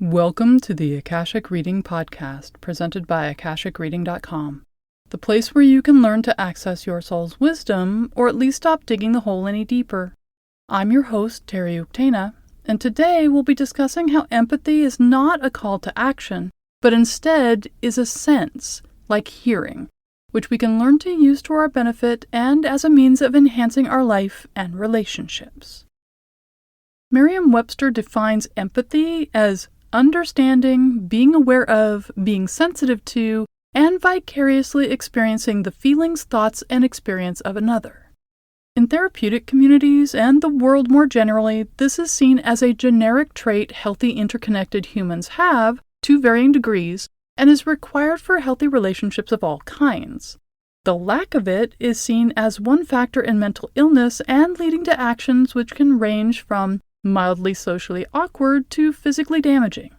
Welcome to the Akashic Reading Podcast, presented by AkashicReading.com, the place where you can learn to access your soul's wisdom, or at least stop digging the hole any deeper. I'm your host, Terry Uktana, and today we'll be discussing how empathy is not a call to action, but instead is a sense, like hearing, which we can learn to use to our benefit and as a means of enhancing our life and relationships. Merriam-Webster defines empathy as understanding, being aware of, being sensitive to, and vicariously experiencing the feelings, thoughts, and experience of another. In therapeutic communities and the world more generally, this is seen as a generic trait healthy interconnected humans have, to varying degrees, and is required for healthy relationships of all kinds. The lack of it is seen as one factor in mental illness and leading to actions which can range from mildly socially awkward to physically damaging,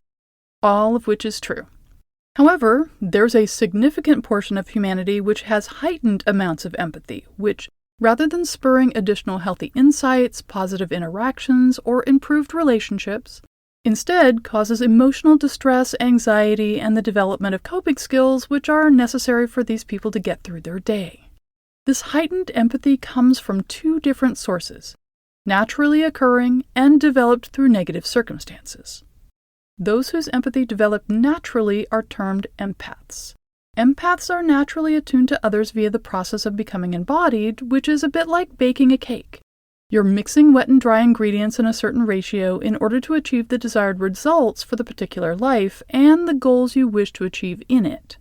all of which is true. However, there's a significant portion of humanity which has heightened amounts of empathy, which, rather than spurring additional healthy insights, positive interactions, or improved relationships, instead causes emotional distress, anxiety, and the development of coping skills which are necessary for these people to get through their day. This heightened empathy comes from two different sources: naturally occurring and developed through negative circumstances. Those whose empathy developed naturally are termed empaths. Empaths are naturally attuned to others via the process of becoming embodied, which is a bit like baking a cake. You're mixing wet and dry ingredients in a certain ratio in order to achieve the desired results for the particular life and the goals you wish to achieve in it.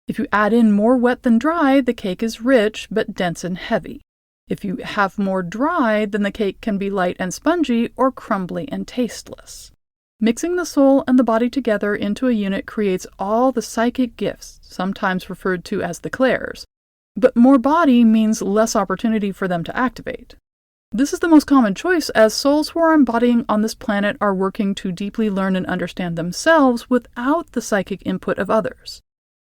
If you add in more wet than dry, the cake is rich but dense and heavy. If you have more dry, then the cake can be light and spongy or crumbly and tasteless. Mixing the soul and the body together into a unit creates all the psychic gifts, sometimes referred to as the clairs. But more body means less opportunity for them to activate. This is the most common choice, as souls who are embodying on this planet are working to deeply learn and understand themselves without the psychic input of others.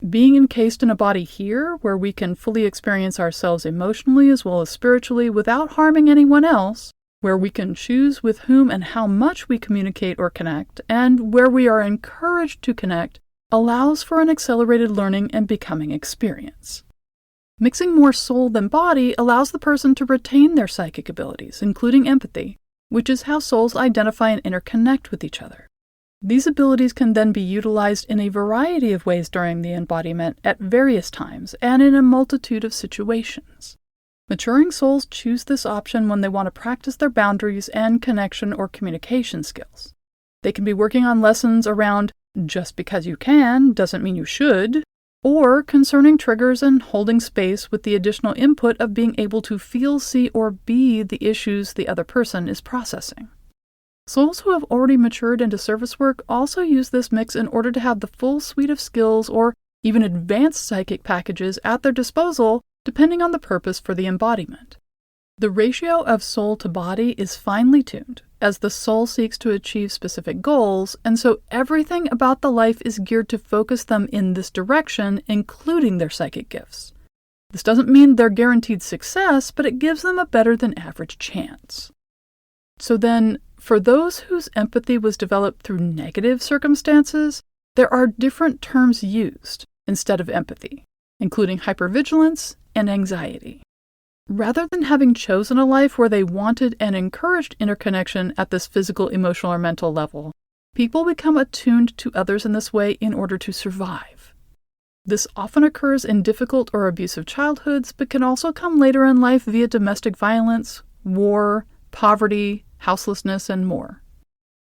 Being encased in a body here, where we can fully experience ourselves emotionally as well as spiritually without harming anyone else, where we can choose with whom and how much we communicate or connect, and where we are encouraged to connect, allows for an accelerated learning and becoming experience. Mixing more soul than body allows the person to retain their psychic abilities, including empathy, which is how souls identify and interconnect with each other. These abilities can then be utilized in a variety of ways during the embodiment at various times and in a multitude of situations. Maturing souls choose this option when they want to practice their boundaries and connection or communication skills. They can be working on lessons around just because you can doesn't mean you should, or concerning triggers and holding space with the additional input of being able to feel, see, or be the issues the other person is processing. Souls who have already matured into service work also use this mix in order to have the full suite of skills or even advanced psychic packages at their disposal, depending on the purpose for the embodiment. The ratio of soul to body is finely tuned, as the soul seeks to achieve specific goals, and so everything about the life is geared to focus them in this direction, including their psychic gifts. This doesn't mean they're guaranteed success, but it gives them a better than average chance. So then, for those whose empathy was developed through negative circumstances, there are different terms used instead of empathy, including hypervigilance and anxiety. Rather than having chosen a life where they wanted and encouraged interconnection at this physical, emotional, or mental level, people become attuned to others in this way in order to survive. This often occurs in difficult or abusive childhoods, but can also come later in life via domestic violence, war, poverty, houselessness, and more.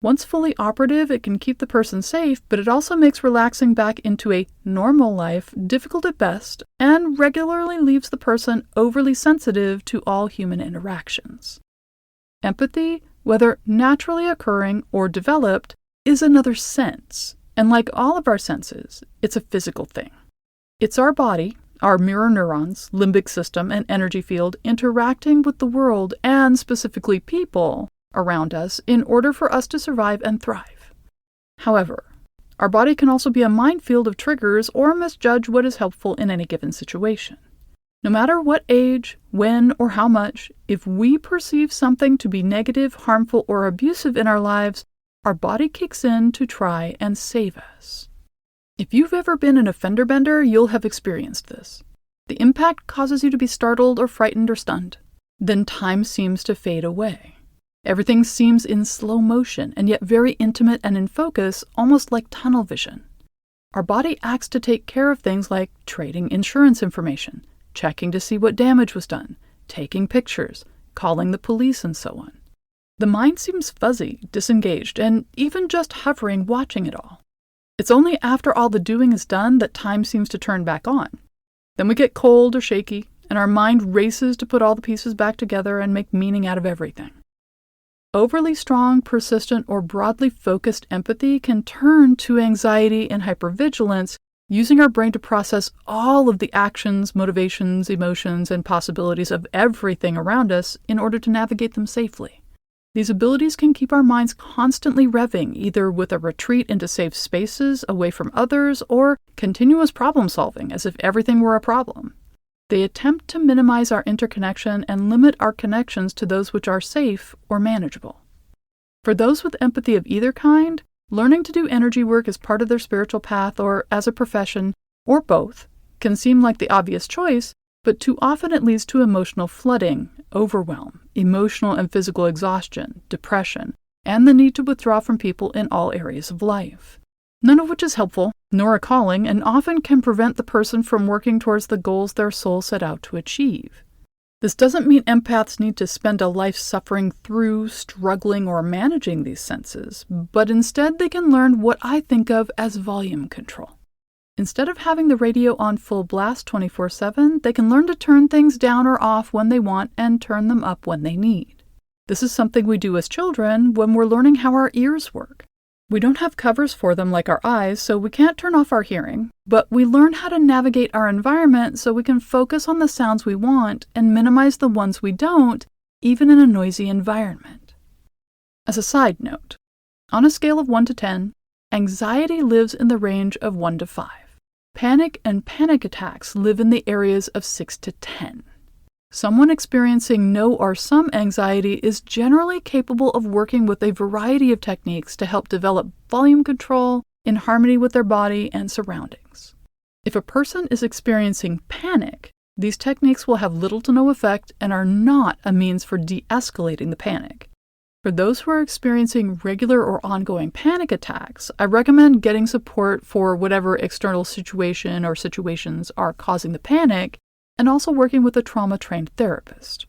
Once fully operative, it can keep the person safe, but it also makes relaxing back into a normal life difficult at best and regularly leaves the person overly sensitive to all human interactions. Empathy, whether naturally occurring or developed, is another sense, and like all of our senses, it's a physical thing. It's our body, our mirror neurons, limbic system, and energy field interacting with the world and specifically people around us in order for us to survive and thrive. However, our body can also be a minefield of triggers or misjudge what is helpful in any given situation. No matter what age, when, or how much, if we perceive something to be negative, harmful, or abusive in our lives, our body kicks in to try and save us. If you've ever been in a fender bender, you'll have experienced this. The impact causes you to be startled or frightened or stunned. Then time seems to fade away. Everything seems in slow motion and yet very intimate and in focus, almost like tunnel vision. Our body acts to take care of things like trading insurance information, checking to see what damage was done, taking pictures, calling the police, and so on. The mind seems fuzzy, disengaged, and even just hovering, watching it all. It's only after all the doing is done that time seems to turn back on. Then we get cold or shaky, and our mind races to put all the pieces back together and make meaning out of everything. Overly strong, persistent, or broadly focused empathy can turn to anxiety and hypervigilance, using our brain to process all of the actions, motivations, emotions, and possibilities of everything around us in order to navigate them safely. These abilities can keep our minds constantly revving, either with a retreat into safe spaces away from others or continuous problem solving as if everything were a problem. They attempt to minimize our interconnection and limit our connections to those which are safe or manageable. For those with empathy of either kind, learning to do energy work as part of their spiritual path or as a profession, or both, can seem like the obvious choice, but too often it leads to emotional flooding, overwhelm, emotional and physical exhaustion, depression, and the need to withdraw from people in all areas of life. None of which is helpful, nor a calling, and often can prevent the person from working towards the goals their soul set out to achieve. This doesn't mean empaths need to spend a life suffering through, struggling, or managing these senses, but instead they can learn what I think of as volume control. Instead of having the radio on full blast 24/7, they can learn to turn things down or off when they want and turn them up when they need. This is something we do as children when we're learning how our ears work. We don't have covers for them like our eyes, so we can't turn off our hearing, but we learn how to navigate our environment so we can focus on the sounds we want and minimize the ones we don't, even in a noisy environment. As a side note, on a scale of 1 to 10, anxiety lives in the range of 1 to 5. Panic and panic attacks live in the areas of 6 to 10. Someone experiencing no or some anxiety is generally capable of working with a variety of techniques to help develop volume control in harmony with their body and surroundings. If a person is experiencing panic, these techniques will have little to no effect and are not a means for de-escalating the panic. For those who are experiencing regular or ongoing panic attacks, I recommend getting support for whatever external situation or situations are causing the panic, and also working with a trauma-trained therapist.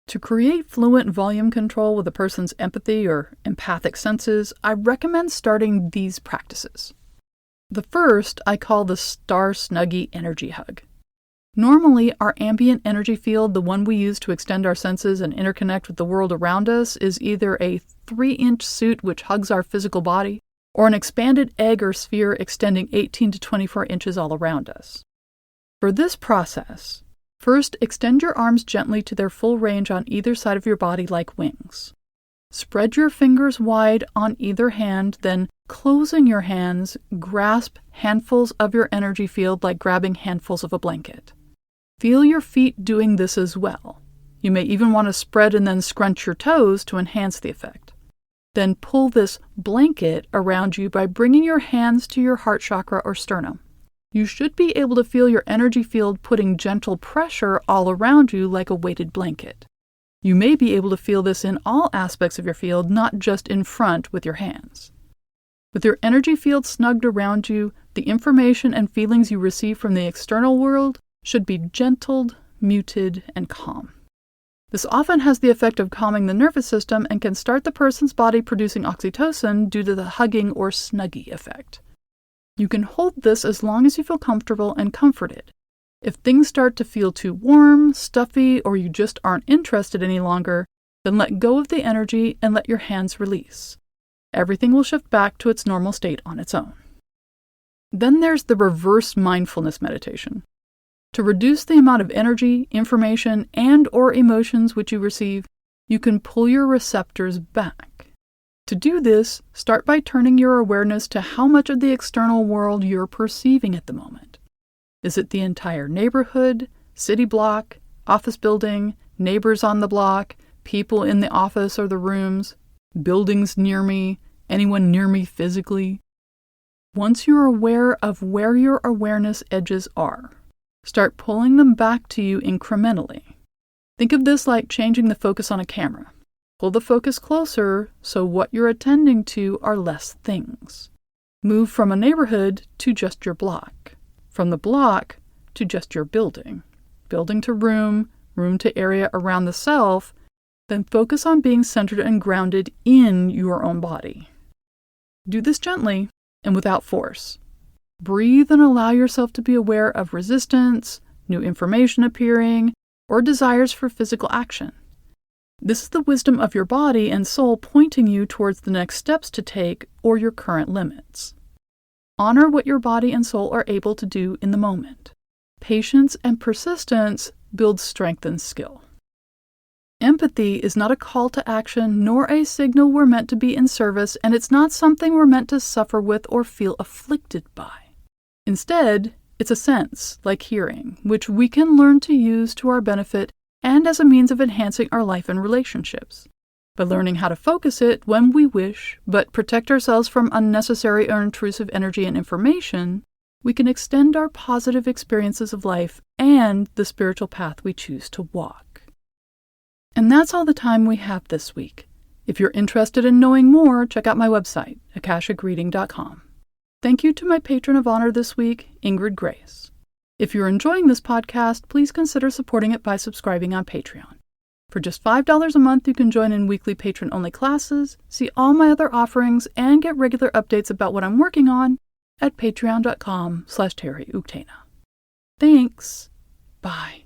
To create fluent volume control with a person's empathy or empathic senses, I recommend starting these practices. The first I call the Star Snuggie Energy Hug. Normally, our ambient energy field, the one we use to extend our senses and interconnect with the world around us, is either a 3-inch suit which hugs our physical body, or an expanded egg or sphere extending 18 to 24 inches all around us. For this process, first extend your arms gently to their full range on either side of your body like wings. Spread your fingers wide on either hand, then closing your hands, grasp handfuls of your energy field like grabbing handfuls of a blanket. Feel your feet doing this as well. You may even want to spread and then scrunch your toes to enhance the effect. Then pull this blanket around you by bringing your hands to your heart chakra or sternum. You should be able to feel your energy field putting gentle pressure all around you like a weighted blanket. You may be able to feel this in all aspects of your field, not just in front with your hands. With your energy field snugged around you, the information and feelings you receive from the external world should be gentled, muted, and calm. This often has the effect of calming the nervous system and can start the person's body producing oxytocin due to the hugging or snuggie effect. You can hold this as long as you feel comfortable and comforted. If things start to feel too warm, stuffy, or you just aren't interested any longer, then let go of the energy and let your hands release. Everything will shift back to its normal state on its own. Then there's the reverse mindfulness meditation. To reduce the amount of energy, information, and/or emotions which you receive, you can pull your receptors back. To do this, start by turning your awareness to how much of the external world you're perceiving at the moment. Is it the entire neighborhood, city block, office building, neighbors on the block, people in the office or the rooms, buildings near me, Anyone near me physically? Once you're aware of where your awareness edges are, start pulling them back to you incrementally. Think of this like changing the focus on a camera. Pull the focus closer so what you're attending to are less things. Move from a neighborhood to just your block. From the block to just your building. Building to room, room to area around the self, then focus on being centered and grounded in your own body. Do this gently and without force. Breathe and allow yourself to be aware of resistance, new information appearing, or desires for physical action. This is the wisdom of your body and soul pointing you towards the next steps to take or your current limits. Honor what your body and soul are able to do in the moment. Patience and persistence build strength and skill. Empathy is not a call to action nor a signal we're meant to be in service, and it's not something we're meant to suffer with or feel afflicted by. Instead, it's a sense, like hearing, which we can learn to use to our benefit and as a means of enhancing our life and relationships. By learning how to focus it when we wish, but protect ourselves from unnecessary or intrusive energy and information, we can extend our positive experiences of life and the spiritual path we choose to walk. And that's all the time we have this week. If you're interested in knowing more, check out my website, akashicreading.com. Thank you to my patron of honor this week, Ingrid Grace. If you're enjoying this podcast, please consider supporting it by subscribing on Patreon. For just $5 a month, you can join in weekly patron-only classes, see all my other offerings, and get regular updates about what I'm working on at patreon.com/terryuktana. Thanks. Bye.